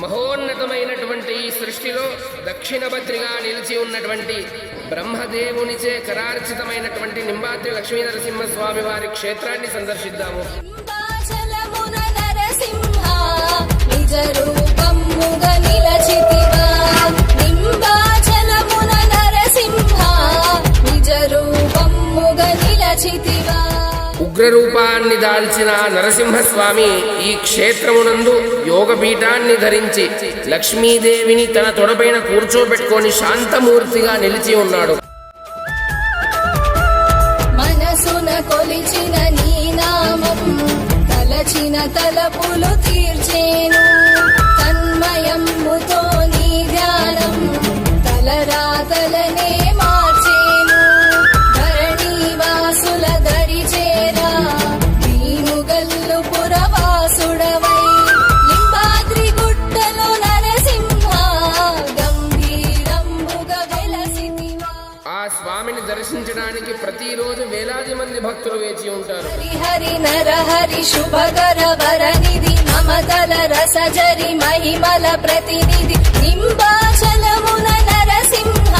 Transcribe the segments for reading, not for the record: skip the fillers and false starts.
మహోన్నతమైనటువంటి ఈ సృష్టిలో దక్షిణ బద్రిగా నిలిచి ఉన్నటువంటి బ్రహ్మదేవునిచే కరార్చితమైనటువంటి నింబాద్రి లక్ష్మీ నరసింహస్వామి వారి క్షేత్రాన్ని సందర్శిద్దాము. ఉగ్రరూపాన్ని దాల్చిన నరసింహస్వామి ఈ క్షేత్రమునందు యోగపీఠాన్ని ధరించి లక్ష్మీదేవిని తన తొడపైన కూర్చోబెట్టుకొని శాంతమూర్తిగా నిలిచి ఉన్నాడు. మనసున కొలిచిన నీ నామం తలచిన తలపులు తీర్చేను తన్మయముతో నీ ధ్యానం తలరాతలనే మార్చేను ధరణి వాసుల దరి చేరా దీనుగల్లు పురవాసుడవై లింబాద్రి గుట్టలో నరసింహ గంభీరంబుగా వెలసితివా. ఆ స్వామిని దర్శించడానికి ప్రతిరోజు వేలాది మంది భక్తులు వేచి ఉంటారు. హరి నరహరి శుభకర వరనిధి మమతల రసజరి మహిమల ప్రతినిధి నింబాచలమున నరసింహ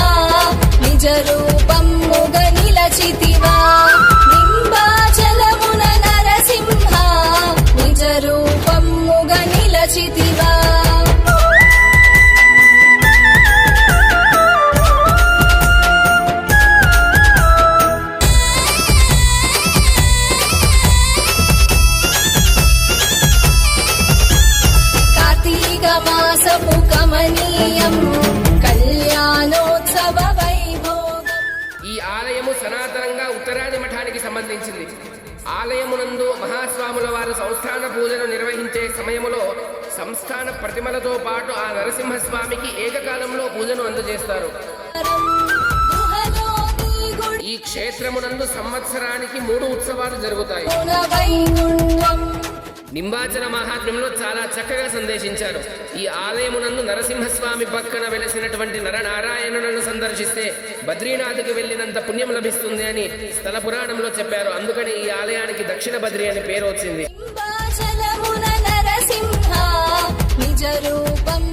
నిజ రూపముగ నిలచితివా. నింబాచలమున నరసింహ నిజ రూపముగ నిలచితివా. మాసపు కమనీయం కళ్యాణోత్సవ వైభోగం. ఈ ఆలయము సనాతనంగా ఉత్తరాది మఠానికి సంబంధించింది. ఆలయమునందు మహాస్వాముల వారు సంస్థాన పూజను నిర్వహించే సమయములో సంస్థాన ప్రతిమలతో పాటు ఆ నరసింహస్వామికి ఏకకాలంలో పూజను అందజేస్తారు. ఈ క్షేత్రమునందు సంవత్సరానికి 3 ఉత్సవాలు జరుగుతాయి. నింబాచల మహాత్మ్యంలో చాలా చక్కగా సందేశించారు. ఈ ఆలయమునందు నరసింహస్వామి పక్కన వెలసినటువంటి నరనారాయణులను సందర్శిస్తే బద్రీనాథ్కి వెళ్ళినంత పుణ్యం లభిస్తుంది అని స్థల పురాణంలో చెప్పారు. అందుకని ఈ ఆలయానికి దక్షిణ బద్రి అని పేరు వచ్చింది. నిజ రూపం